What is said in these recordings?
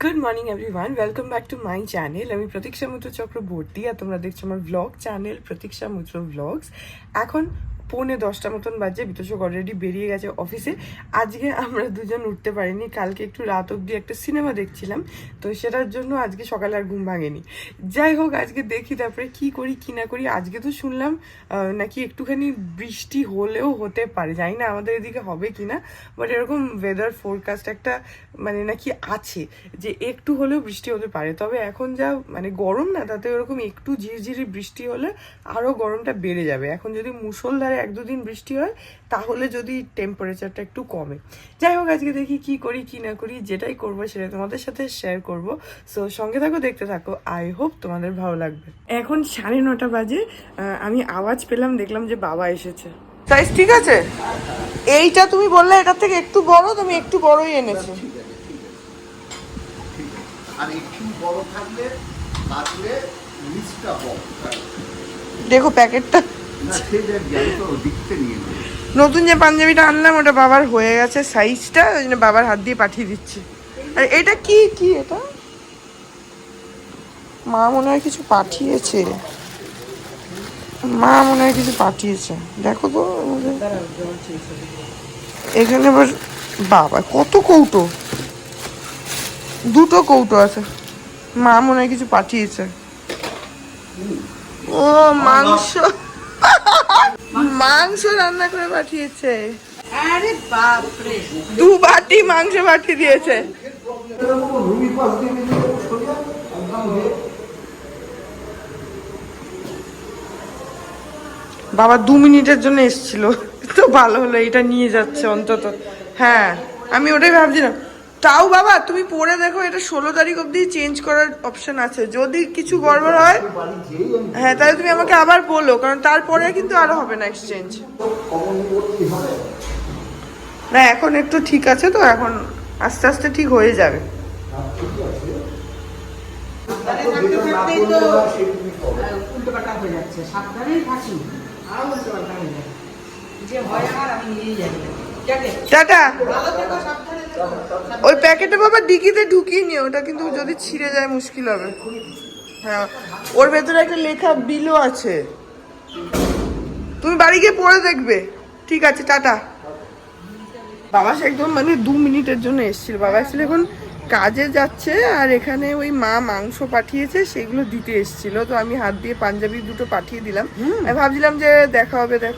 Good morning everyone, welcome back to my channel. আমি প্রতীক্ষা মুদ্র চক্রবর্তী আর তোমরা দেখছো আমার ব্লগ চ্যানেল প্রতীক্ষা মুদ্র ব্লগস। এখন 9:45 মতন বাজে, বিতোষক অলরেডি বেরিয়ে গেছে অফিসে। আজকে আমরা দুজন উঠতে পারিনি, কালকে একটু রাত অবধি একটা সিনেমা দেখছিলাম, তো সেটার জন্য আজকে সকালে আর ঘুম ভাঙেনি। যাই হোক, আজকে দেখি তারপরে কি করি কি না করি। আজকে তো শুনলাম নাকি একটুখানি বৃষ্টি হলেও হতে পারে, জানি না আমাদের এদিকে হবে কি না, বাট এরকম ওয়েদার ফোরকাস্ট একটা মানে নাকি আছে যে একটু হলেও বৃষ্টি হতে পারে। তবে এখন যা মানে গরম না, তাতে ওরকম একটু ঝিরঝিরি বৃষ্টি হলে আরও গরমটা বেড়ে যাবে। এখন যদি মুষলধারে 1-2 দিন বৃষ্টি হয় তাহলে যদি টেম্পারেচারটা একটু কমে। যাই হোক, আজকে দেখি কি করি কি না করি, যেটাই করবো সেটা তোমাদের সাথে শেয়ার করব। সো সঙ্গে থাকো, দেখতে থাকো, আই হোপ তোমাদের ভালো লাগবে। এখন 9:30 বাজে, আমি আওয়াজ পেলাম, দেখলাম যে বাবা এসেছে। সাইজ ঠিক আছে? এইটা তুমি বললে এটার থেকে একটু বড়, তুমি একটু বড়ই এনেছো। আর একটু বড় থাকলে কাটলে নিচটা বড়। দেখো প্যাকেটটা, না সে যে জ্ঞান তো দিকতে নিয়ে নেবে। নতুন যে পাঞ্জাবিটা আনলাম ওটা বাবার হয়ে গেছে সাইজটা, ওই জন্য বাবার হাত দিয়ে পাঠিয়ে দিচ্ছি। আর এটা কি কি এটা মা মনে হয় কিছু পাঠিয়েছে, মা মনে হয় কিছু পাঠিয়েছে, দেখো তো এখানে। বাবা কত কৌটো, 2টো কৌটো আছে, মা মনে হয় কিছু পাঠিয়েছে। ও মাংস, মাংস রান্না করে পাঠিয়েছে। আরে বাপ রে, 2 বাটি মাংস পাঠিয়ে দিয়েছে। বাবা 2 মিনিটের জন্য এসেছিল, তো ভালো হলো, এটা নিয়ে যাচ্ছে অন্তত। হ্যাঁ, আমি ওটাই ভাবছিলাম। তাও বাবা তুমি পরে দেখো, এটা 16 তারিখ অবধি চেঞ্জ করার অপশন আছে, যদি কিছু গড়বড় হয়। হ্যাঁ, তাহলে তুমি আমাকে আবার বলো, কারণ তারপরে কিন্তু আরো হবে না এক্সচেঞ্জ। না এখন একটু ঠিক আছে, তো এখন আস্তে আস্তে ঠিক হয়ে যাবে। উল্টো পাল্টা হয়ে যাচ্ছে, সাবধানেই থাকি, আরো উল্টো পাল্টা হয়ে যাবে। যে ভয় আমার, আমি নিয়েই যাই। টাটা। ভালো থেকো, সাবধানে থেকো। ওই প্যাকেটে বাবা ডিকিতে ঢুকিয়ে নিও, ওটা কিন্তু যদি ছিঁড়ে যায় মুশকিল হবে। হ্যাঁ, ওর ভেতরে একটা লেখা বিলও আছে, তুমি বাড়ি গিয়ে পড়ে দেখবে। ঠিক আছে, টাটা। বাবা সে একদম মানে 2 মিনিটের জন্য এসেছিল। বাবা অ্যাকচুয়ালি এখন কাজে যাচ্ছে, আর এখানে ওই মা মাংস পাঠিয়েছে সেগুলো দিতে এসেছিল, তো আমি হাত দিয়ে পাঞ্জাবি 2টো পাঠিয়ে দিলাম। আমি ভাবছিলাম যে দেখা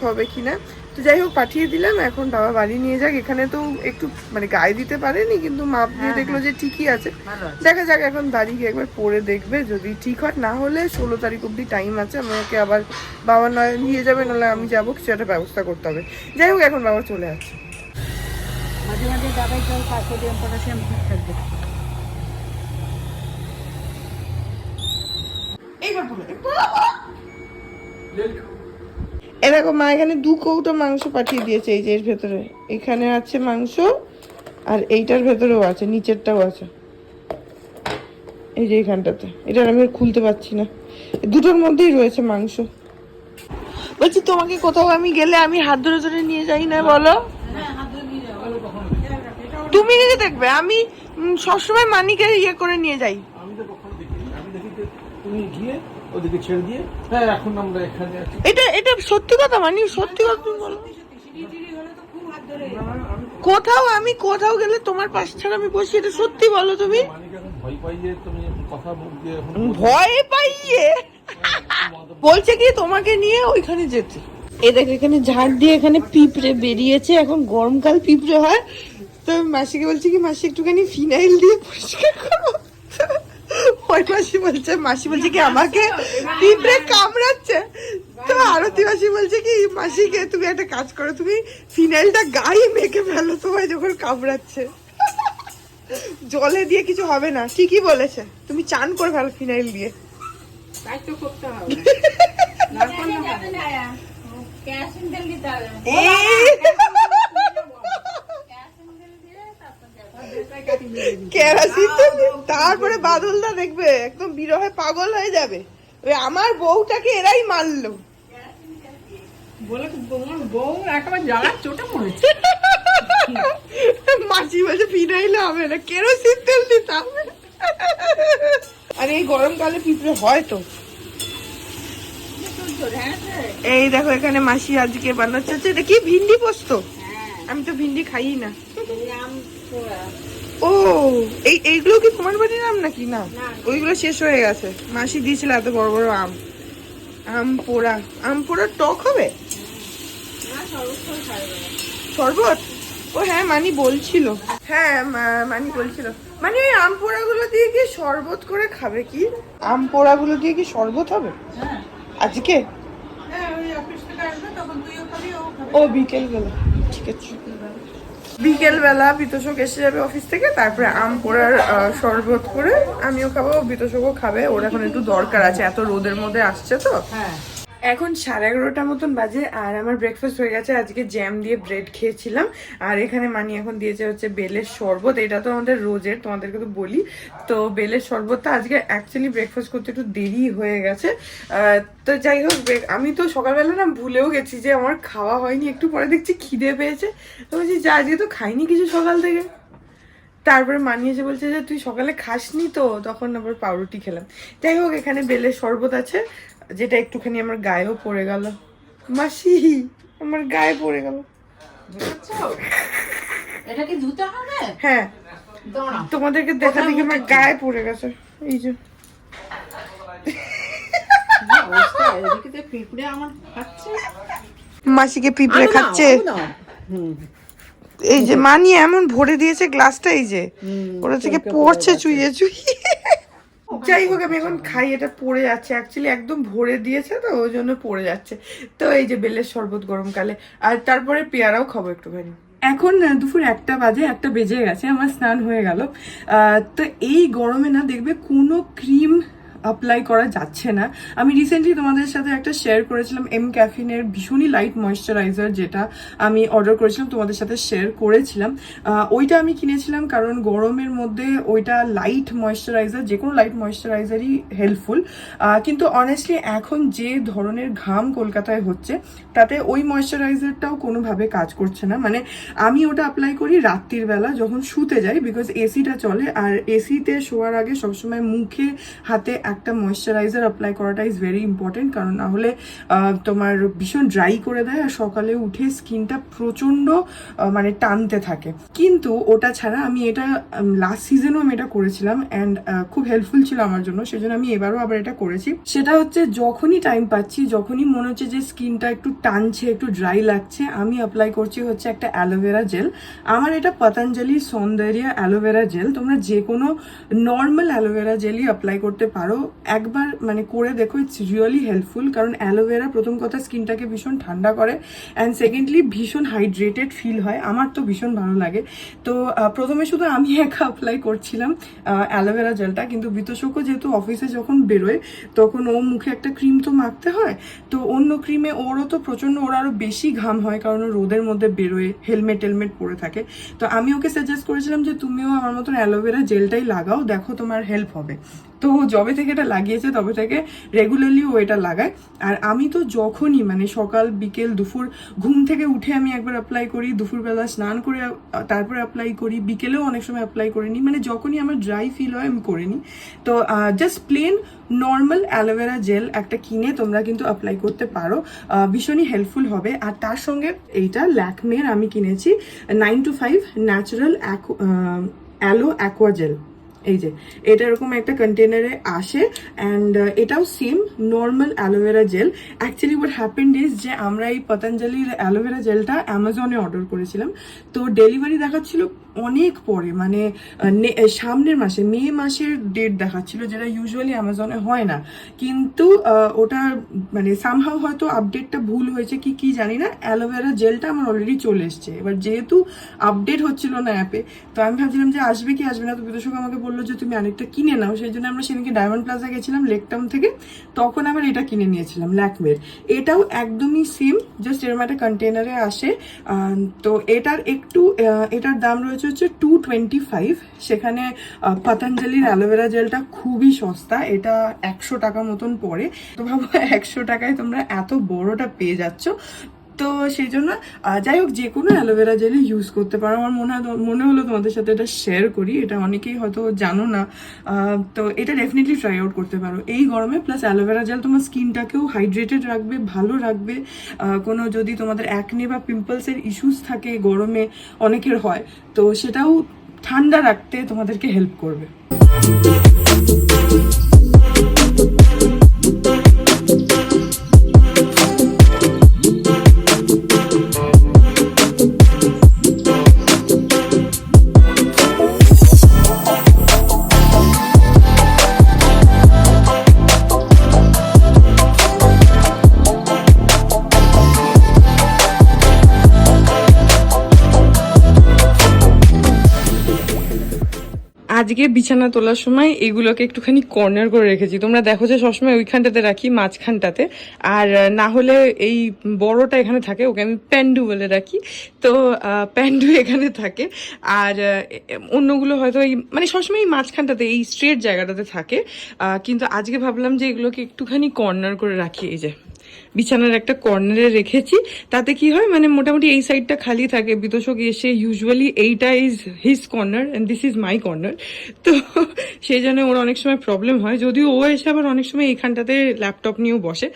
হবে কিনা, তো যাই হোক পাঠিয়ে দিলাম। এখন বাবা বাড়ি নিয়ে যাক, এখানে তো একটু মানে গায়ে দিতে পারেনি, কিন্তু মাপ দিয়ে দেখলো যে ঠিকই আছে। দেখা যাক, এখন বাড়ি গিয়ে একবার পরে দেখবে, যদি ঠিক হয়। না হলে 16 তারিখ অব্দি টাইম আছে, আমাকে আবার বাবা নয় নিয়ে যাবে, নাহলে আমি যাবো, কিছু একটা ব্যবস্থা করতে হবে। যাই হোক, এখন বাবা চলে আসছে। মাঝে মাঝে দাবাই জল খা, সোডিয়াম পটাশিয়াম ঠিক থাকবে। এরকম মা এখানে 2 কৌটো মাংস পাঠিয়ে দিয়েছে, এই যে এর ভেতরে এখানে আছে মাংস, আর এইটার ভেতরেও আছে, নিচেরটাও আছে, এই যে এইখানটাতে। এটা আমি আর খুলতে পারছি না, দুটোর মধ্যেই রয়েছে মাংস। বলছি তোমাকে কোথাও আমি গেলে আমি হাত ধরে ধরে নিয়ে যাই না, বলো? তুমি নিজে দেখবে, আমি সবসময় মানিকে ইয়ে করে নিয়ে যাই। আমি তো কখনো দেখিনি, আমি দেখি যে তুমি গিয়ে ওদিকে ছেড়ে দিয়ে, হ্যাঁ এখন আমরা এখানে আছি। এটা সত্যি কথা, মানে সত্যি কথা তুমি বলো। আমি কোথাও গেলে তোমার পাশ ছাড়া আমি বসি, এটা সত্যি বলো তুমি। মানিক এখন ভয় পাই যে তুমি কথা মুখ দিয়ে এখন ভয় পাইয়ে বলছে কি তোমাকে নিয়ে ওইখানে যেতে। এ দেখ, এখানে ঝাড় দিয়ে এখানে পিঁপড়ে বেরিয়েছে, এখন গরমকাল পিঁপড়ে হয়, তো মাসিকে বলছি কি মাসি একটুখানি ফিনাইল দিয়ে পরিষ্কার করো। ওই মাসি বলছে কি আমাকে পিঁপড়ে কামড়াচ্ছে, তো আরতি মাসি বলছে কি মাসিকে তুমি একটা কাজ করো, তুমি ফিনাইলটা গায়ে মেখে ফেলো তোমায় যখন কামড়াচ্ছে, জলে দিয়ে কিছু হবে না। ঠিকই বলেছে, তুমি চান করে ফেলো ফিনাইল দিয়ে। তাই তো করতে হবে। কেরাসিন তারপরে বাদলদা দেখবে একদম বিরহে পাগল হয়ে যাবে, ওই আমার বউটাকে এরাই মারলো বলে বউ একেবারে জ্বালার চোটে পড়েছে। মাসি বলছে ফিনাইলে হবে না, কেরোসিন তেল দিতে হবে। আর এই গরমকালে পিঁপড়ে হয় তো। এই দেখো এখানে মাসি আজকে বানাচ্ছে হচ্ছে এটা কি ভিন্ডি পোস্ত। আমি তো ভিন্ডি খাই না। ও এইগুলো কি তোমার বাড়ির আম নাকি? না, ওইগুলো শেষ হয়ে গেছে। মাসি দিয়েছিল এত বড় বড় আম। আম পোড়া টক হবে শরবত। ও হ্যাঁ মানি বলছিল, হ্যাঁ মানি বলছিল মানে ওই আম পোড়াগুলো দিয়ে কি শরবত করে খাবে? কি আম পোড়াগুলো দিয়ে কি শরবত হবে আজকে? ও বিকেল বেলা, ঠিক আছে বিকেল বেলা বিতোষক এসে যাবে অফিস থেকে, তারপরে আম পোড়ার শরবত করে আমিও খাবো, বিতোষকও খাবে। ওর এখন একটু দরকার আছে, এত রোদের মধ্যে আসছে তো। এখন 11:30 মতন বাজে আর আমার ব্রেকফাস্ট হয়ে গেছে। আজকে জ্যাম দিয়ে ব্রেড খেয়েছিলাম আর এখানে মানি এখন দিয়েছে হচ্ছে বেলের শরবত। এটা তো আমাদের রোজের, তোমাদেরকে তো বলি। তো বেলের শরবতটা আজকে অ্যাকচুয়ালি ব্রেকফাস্ট করতে একটু দেরি হয়ে গেছে। তো যাই হোক, আমি তো সকালবেলা না ভুলেও গেছি যে আমার খাওয়া হয়নি, একটু পরে দেখছি খিদে পেয়েছে। তো বলছি যা, আজকে তো খাইনি কিছু সকাল থেকে। তারপরে মানিয়ে এসে বলছে যে তুই সকালে খাসনি তো, তখন আবার পাউরুটি খেলাম। যাই হোক, এখানে বেলের শরবত আছে, যেটা একটুখানি আমার গায়েও পড়ে গেল। মাসি আমার গায়ে পড়ে গেল। এটা কি ধুতে হবে? হ্যাঁ, তোমাদেরকে দেখা দেখি আমার গায়ে পড়ে গেছে। এই যে পিঁপড়ে আমার খাচ্ছে, মাসিকে পিঁপড়ে খাচ্ছে। এই যে মানি এমন ভরে দিয়েছে গ্লাসটা, এই যে ওরা থেকে পড়ছে চুইয়ে চুইয়ে। যাই হোক, আমি এখন খাই, এটা পড়ে যাচ্ছে অ্যাকচুয়ালি, একদম ভরে দিয়েছে তো ওই জন্য পড়ে যাচ্ছে। তো এই যে বেলের শরবত গরমকালে, আর তারপরে পেয়ারাও খাবো একটুখানি। এখন দুপুর 1টা বাজে, 1টা বেজে গেছে, আমার স্নান হয়ে গেল। তো এই গরমে না দেখবে কোনো ক্রিম অ্যাপ্লাই করা যাচ্ছে না। আমি রিসেন্টলি তোমাদের সাথে একটা শেয়ার করেছিলাম এম ক্যাফিনের ভীষণই লাইট ময়েশ্চারাইজার, যেটা আমি অর্ডার করেছিলাম, তোমাদের সাথে শেয়ার করেছিলাম। ওইটা আমি কিনেছিলাম কারণ গরমের মধ্যে ওইটা লাইট ময়েশ্চারাইজার, যে কোনো লাইট ময়েশ্চারাইজারই হেল্পফুল। কিন্তু অনেস্টলি এখন যে ধরনের ঘাম কলকাতায় হচ্ছে, তাতে ওই ময়েশ্চারাইজারটাও কোনোভাবে কাজ করছে না। মানে আমি ওটা অ্যাপ্লাই করি রাত্রির বেলা যখন শুতে যাই, বিকজ এসিটা চলে, আর এসিতে শোয়ার আগে সবসময় মুখে হাতে একটা ময়েশ্চারাইজার অ্যাপ্লাই করাটা ইজ ভেরি ইম্পর্টেন্ট, কারণ না হলে তোমার ভীষণ ড্রাই করে দেয় আর সকালে উঠে স্কিনটা প্রচণ্ড মানে টানতে থাকে। কিন্তু ওটা ছাড়া আমি এটা লাস্ট সিজনেও আমি এটা করেছিলাম অ্যান্ড খুব হেল্পফুল ছিল আমার জন্য, সেজন্য আমি এবারও আবার এটা করেছি। সেটা হচ্ছে যখনই টাইম পাচ্ছি, যখনই মনে হচ্ছে যে স্কিনটা একটু টানছে, একটু ড্রাই লাগছে, আমি অ্যাপ্লাই করছি হচ্ছে একটা অ্যালোভেরা জেল। আমার এটা পতঞ্জলি সৌন্দর্য অ্যালোভেরা জেল। তোমরা যে কোনো নর্মাল অ্যালোভেরা জেলই অ্যাপ্লাই করতে পারো, একবার মানে করে দেখো, ইটস রিয়েলি হেল্পফুল। কারণ অ্যালোভেরা প্রথম কথা স্কিনটাকে ভীষণ ঠান্ডা করে অ্যান্ড সেকেন্ডলি ভীষণ হাইড্রেটেড ফিল হয়, আমার তো ভীষণ ভালো লাগে। তো প্রথমে শুধু আমি একা অ্যাপ্লাই করছিলাম অ্যালোভেরা জেলটা, কিন্তু বিতোষকও যেহেতু অফিসে যখন বেরোয় তখন ও মুখে একটা ক্রিম তো মাখতে হয়, তো অন্য ক্রিমে ওরও তো প্রচণ্ড, ওর আরও বেশি ঘাম হয় কারণ ও রোদের মধ্যে বেরোয়, হেলমেট পরে থাকে। তো আমি ওকে সাজেস্ট করেছিলাম যে তুমিও আমার মতন অ্যালোভেরা জেলটাই লাগাও, দেখো তোমার হেল্প হবে। তো যবে থেকে এটা লাগিয়েছে তবে থেকে রেগুলারলি ও এটা লাগায়। আর আমি তো যখনই মানে সকাল বিকেল দুপুর ঘুম থেকে উঠে আমি একবার অ্যাপ্লাই করি, দুপুরবেলা স্নান করে তারপরে অ্যাপ্লাই করি, বিকেলেও অনেক সময় অ্যাপ্লাই করে নিই, মানে যখনই আমার ড্রাই ফিল হয় আমি করে নিই। তো just plain normal aloe vera gel একটা কিনে তোমরা কিন্তু অ্যাপ্লাই করতে পারো, ভীষণই হেল্পফুল হবে। আর তার সঙ্গে এইটা ল্যাকমের আমি কিনেছি 925 ন্যাচারাল অ্যালো অ্যাকোয়া জেল। এই যে এটা এরকম একটা কন্টেনারে আসে অ্যান্ড এটাও same normal aloe vera jail. Actually what happened is যে আমরা এই পতঞ্জলির অ্যালোভেরা জেলটা অ্যামাজনে অর্ডার করেছিলাম, তো ডেলিভারি দেখাচ্ছিল অনেক পরে, মানে সামনের মাসে মে মাসের ডেট দেখাচ্ছিল, যেটা ইউজুয়ালি অ্যামাজনে হয় না। কিন্তু ওটা মানে সামহাও হয়তো আপডেটটা ভুল হয়েছে কি জানি না, অ্যালোভেরা জেলটা আমার অলরেডি চলে এসছে। এবার যেহেতু আপডেট হচ্ছিল না অ্যাপে, তো আমি ভাবছিলাম যে আসবে কি আসবে না, তো বিতোষক আমাকে বললো যে তুমি আরেকটা কিনে নাও। সেই জন্য আমরা সেদিনকে ডায়মন্ড প্লাজা গেছিলাম লেকটাউন থেকে, তখন আবার এটা কিনে নিয়েছিলাম ল্যাকমের। এটাও একদমই সেম, জাস্ট এরকম একটা কন্টেনারে আসে। তো এটার দাম রয়েছে হচ্ছে 225, সেখানে পতঞ্জলির অ্যালোভেরা জেলটা খুবই সস্তা, এটা 100 টাকা মতন পড়ে। তো ভাবো 100 টাকায় তোমরা এত বড়টা পেয়ে যাচ্ছ। তো সেই জন্য যাই হোক যে কোনো অ্যালোভেরা জেলই ইউজ করতে পারো। আমার মনে হলো তোমাদের সাথে এটা শেয়ার করি, এটা অনেকেই হয়তো জানো না। তো এটা ডেফিনেটলি ট্রাই আউট করতে পারো এই গরমে। প্লাস অ্যালোভেরা জেল তোমার স্কিনটাকেও হাইড্রেটেড রাখবে, ভালো রাখবে। কোনো যদি তোমাদের অ্যাকনে বা পিম্পলসের ইস্যুস থাকে গরমে অনেকের হয়, তো সেটাও ঠান্ডা রাখতে তোমাদেরকে হেল্প করবে। আজকে বিছানা তোলার সময় এগুলোকে একটুখানি কর্নার করে রেখেছি। তোমরা দেখো যে সবসময় ওইখানটাতে রাখি, মাঝখানটাতে, আর না হলে এই বড়টা এখানে থাকে, ওকে আমি প্যান্ডু বলে রাখি। তো প্যান্ডু এখানে থাকে, আর অন্যগুলো হয়তো এই মানে সবসময় এই মাঝখানটাতে, এই স্ট্রেট জায়গাটাতে থাকে। কিন্তু আজকে ভাবলাম যে এগুলোকে একটুখানি কর্নার করে রাখি। এই যে বিছানার একটা কর্নারে রেখেছি, তাতে কি হয় মানে মোটামুটি এই সাইডটা খালি থাকে। বিতোষক এসে ইউজুয়ালি এইটা is his corner and this is my corner, তো সেই জন্য ওর অনেক সময় প্রবলেম হয়। যদিও ও এসে আবার অনেক সময় এইখানটাতে ল্যাপটপ নিয়েও বসে,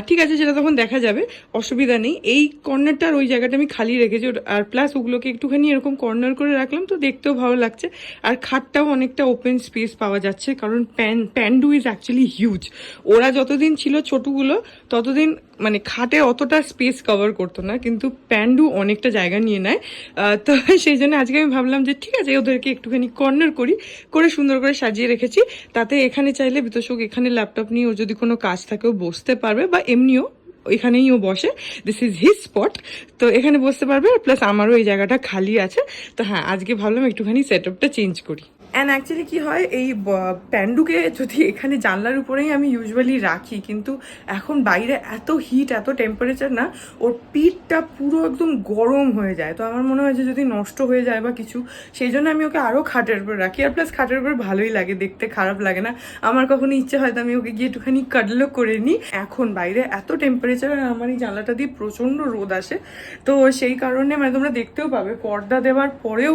ঠিক আছে সেটা তখন দেখা যাবে, অসুবিধা নেই। এই কর্নারটা আর ওই জায়গাটা আমি খালি রেখেছি, আর প্লাস ওগুলোকে একটুখানি এরকম কর্নার করে রাখলাম, তো দেখতেও ভালো লাগছে। আর খাটটাও অনেকটা ওপেন স্পেস পাওয়া যাচ্ছে, কারণ প্যান্ডু ইজ অ্যাকচুয়ালি হিউজ। ওরা যতদিন ছিল ছোটগুলো ততদিন মানে খাটে অতটা স্পেস কভার করতো না, কিন্তু প্যান্ডু অনেকটা জায়গা নিয়ে নেয়। তো সেই জন্য আজকে আমি ভাবলাম যে ঠিক আছে ওদেরকে একটুখানি কর্নার করে সুন্দর করে সাজিয়ে রেখেছি। তাতে এখানে চাইলে বিতোষক এখানে ল্যাপটপ নিয়ে ও যদি কোনো কাজ থাকেও বসতে পারবে, বা এমনিও এখানেই ও বসে, দিস ইজ হিজ স্পট, তো এখানে বসতে পারবে। প্লাস আমারও এই জায়গাটা খালি আছে। তো হ্যাঁ, আজকে ভাবলাম একটুখানি সেট আপটা চেঞ্জ করি। অ্যান্ড অ্যাকচুয়ালি কী হয়, এই প্যান্ডুকে যদি এখানে জানলার উপরেই আমি ইউজুয়ালি রাখি, কিন্তু এখন বাইরে এত হিট, এত টেম্পারেচার না, ওর পিঠটা পুরো একদম গরম হয়ে যায়। তো আমার মনে হয় যে যদি নষ্ট হয়ে যায় বা কিছু, সেই জন্য আমি ওকে আরও খাটের উপর রাখি। আর প্লাস খাটের উপর ভালোই লাগে দেখতে, খারাপ লাগে না। আমার কখনো ইচ্ছে হয় তো আমি ওকে গিয়ে একটুখানি কাডলও করে নিই। এখন বাইরে এত টেম্পারেচার, আর আমার এই জানলাটা দিয়ে প্রচণ্ড রোদ আসে, তো সেই কারণে মানে তোমরা দেখতেও পাবে পর্দা দেওয়ার পরেও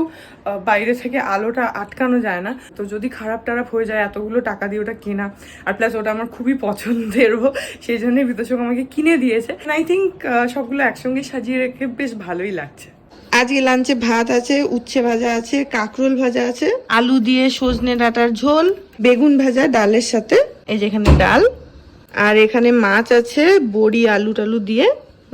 বাইরে থেকে আলোটা আটকানো যায় না। তো যদি খারাপ টারাপ হয়ে যায়, এতগুলো টাকা দিয়ে ওটা কেনা, আর প্লাস ওটা আমার খুবই পছন্দেরও, সেই জন্যই বিতোষক আমাকে কিনে দিয়েছে। আই থিঙ্ক সবগুলো একসঙ্গে সাজিয়ে রেখে বেশ ভালোই লাগছে। আজকে লাঞ্চে ভাত আছে, উচ্ছে ভাজা আছে, কাঁকরোল ভাজা আছে, আলু দিয়ে সজনে ডাঁটার ঝোল, বেগুন ভাজা ডালের সাথে, এই যেখানে ডাল, আর এখানে মাছ আছে বড়ি আলু টালু দিয়ে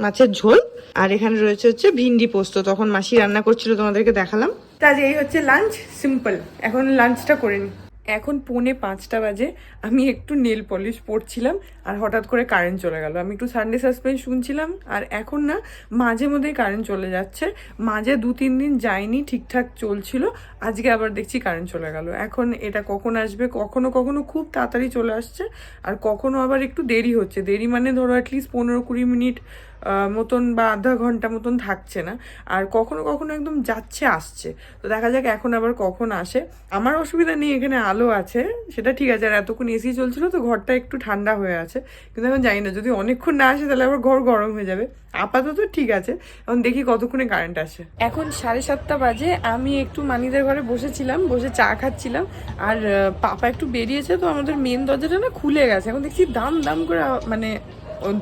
মাছের ঝোল, আর এখানে রয়েছে হচ্ছে ভিন্ডি পোস্ত, তখন মাসি রান্না করছিল তোমাদেরকে দেখালাম। তাহলে এই হচ্ছে লাঞ্চ, সিম্পল। এখন লাঞ্চটা করে নিই। এখন 4:45 বাজে, আমি একটু নেল পলিশ পরছিলাম আর হঠাৎ করে কারেন্ট চলে গেল। আমি একটু সানডে সাসপেন্স শুনছিলাম, আর এখন না মাঝে মধ্যেই কারেন্ট চলে যাচ্ছে। মাঝে 2-3 দিন যায়নি, ঠিকঠাক চলছিল, আজকে আবার দেখছি কারেন্ট চলে গেল। এখন এটা কখন আসবে, কখনো কখনো খুব তাড়াতাড়ি চলে আসছে, আর কখনো আবার একটু দেরি হচ্ছে। দেরি মানে ধরো অ্যাটলিস্ট 15-20 মিনিট মতন বা আধা ঘন্টা মতন থাকছে না, আর কখনো কখনো একদম যাচ্ছে আসছে। তো দেখা যাক এখন আবার কখন আসে। আমার অসুবিধা নেই, এখানে আলো আছে, সেটা ঠিক আছে। আর এতক্ষণ এসি চলছিল তো ঘরটা একটু ঠান্ডা হয়ে আছে, কিন্তু এখন জানি না যদি অনেকক্ষণ না আসে তাহলে আবার ঘর গরম হয়ে যাবে। আপাতত ঠিক আছে, এখন দেখি কতক্ষণে কারেন্ট আসে। এখন 7:30 বাজে, আমি একটু মানিদের ঘরে বসেছিলাম, বসে চা খাচ্ছিলাম, আর পাপা একটু বেরিয়েছে, তো আমাদের মেন দরজাটা না খুলে গেছে। এখন দেখছি দাম দাম করে মানে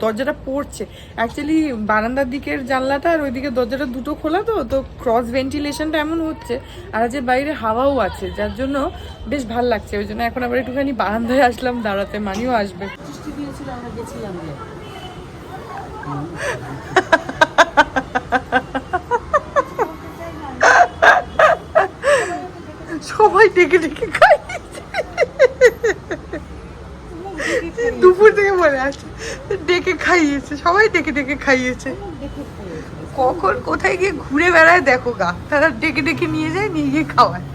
দরজাটা পড়ছে। অ্যাকচুয়ালি বারান্দার দিকের জানলাটা আর ওইদিকে দরজাটা দুটো খোলা, তো ক্রস ভেন্টিলেশনটা এমন হচ্ছে, আর যে বাইরে হাওয়াও আছে, যার জন্য বেশ ভাল লাগছে। ওই জন্য এখন আবার একটুখানি বারান্দায় আসলাম দাঁড়াতে, মানিও আসবে। বৃষ্টি দিয়েছিল, আমরা গেছিলাম যে সবাই ডেকে ডেকে খাইয়েছে, দুপুর থেকে মনে আছে, ডেকে খাইয়েছে, সবাই ডেকে ডেকে খাইয়েছে। কখন কোথায় গিয়ে ঘুরে বেড়ায় দেখো গা, তারা ডেকে ডেকে নিয়ে যায়, নিয়ে গিয়ে খাওয়ায়।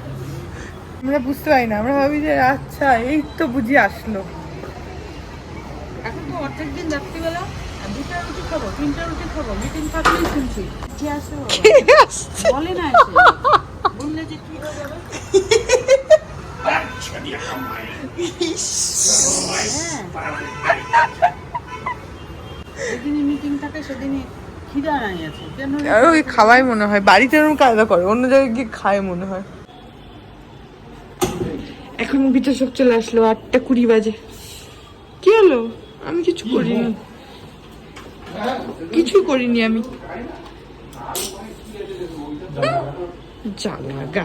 আমরা বুঝতে পারি না, আমরা ভাবি যে আচ্ছা এই তো বুঝি আসলো। এখন তো অর্ধেক দিন রাত্রিবেলা 2টা রুটি খাবো, 3টা রুটি খাবো, মিটিং থাকলেই শুনছি কে আসে বলে না, বললে যে কি হয়ে যাবে। যেদিনই মিটিং থাকে সেদিনই খিদা নাই আছে কেন আর ওই খাওয়াই মনে হয়, বাড়িতে এরকম কায়দা করে, অন্য জায়গায় গিয়ে খায় মনে হয়। এখন বিতোষক চলে আসলো, 8:20 বাজে। কি হলো? আমি কিছু করিনি, কিছু করিনি আমি। জাগা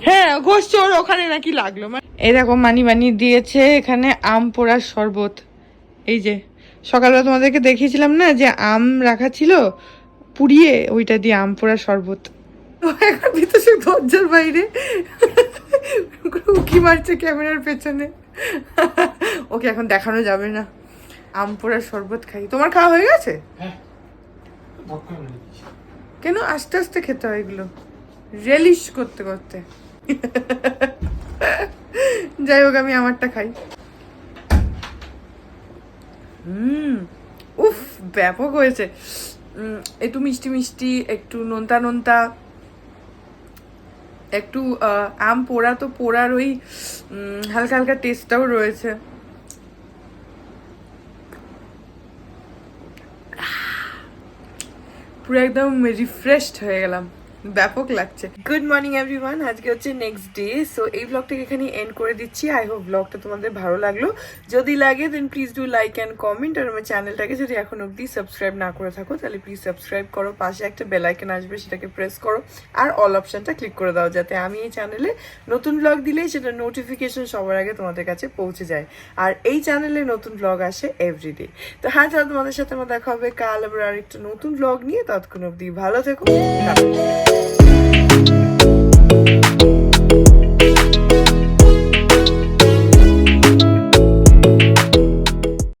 হ্যাঁ গোষ্ঠ ওর ওখানে নাকি লাগলো। এরকম মানি বানিয়ে দিয়েছে এখানে আম পোড়ার শরবত। এই যে সকালবেলা তোমাদেরকে দেখিয়েছিলাম না যে আম রাখা ছিল পুড়িয়ে, ওইটা দিয়ে আম পোড়ার শরবত। তো এখন ভিতরে দরজার বাইরে উকি মারছে ক্যামেরার পেছনে। ওকে এখন দেখানো যাবে না। আম পোড়ার শরবত খাই। তোমার খাওয়া হয়ে গেছে? কেন আস্তে আস্তে খেতে হয় এগুলো, রেলিশ করতে করতে। যাই হোক আমি আমারটা খাই। উফ ব্যাপক হয়েছে। একটু মিষ্টি মিষ্টি, একটু নোনতা নোনতা, একটু আম পোড়া, তো পোড়ার ওই হালকা হালকা টেস্টটাও রয়েছে। পুরো একদম রিফ্রেশড হয়ে গেলাম, ব্যাপক লাগছে। গুড মর্নিং এভরিওয়ান, আজকে হচ্ছে নেক্সট ডে। সো এই ব্লগটাকে এখানে এন্ড করে দিচ্ছি। আই হোপ ব্লগটা তোমাদের ভালো লাগলো। যদি লাগে then please do like and comment. আর আমার চ্যানেলটাকে যদি এখন অবধি সাবস্ক্রাইব না করে থাকো তাহলে প্লিজ সাবস্ক্রাইব করো। পাশে একটা বেল আইকন আসবে, সেটাকে প্রেস করো আর অল অপশনটা ক্লিক করে দাও, যাতে আমি এই চ্যানেলে নতুন ব্লগ দিলেই সেটা নোটিফিকেশন সবার আগে তোমাদের কাছে পৌঁছে যায়। আর এই চ্যানেলে নতুন ব্লগ আসে এভরিডে। তো হ্যাঁ, চলো তোমাদের সাথে আমার দেখা হবে কাল আবার আরেকটা নতুন ব্লগ নিয়ে। ততক্ষণ অবধি ভালো থেকো।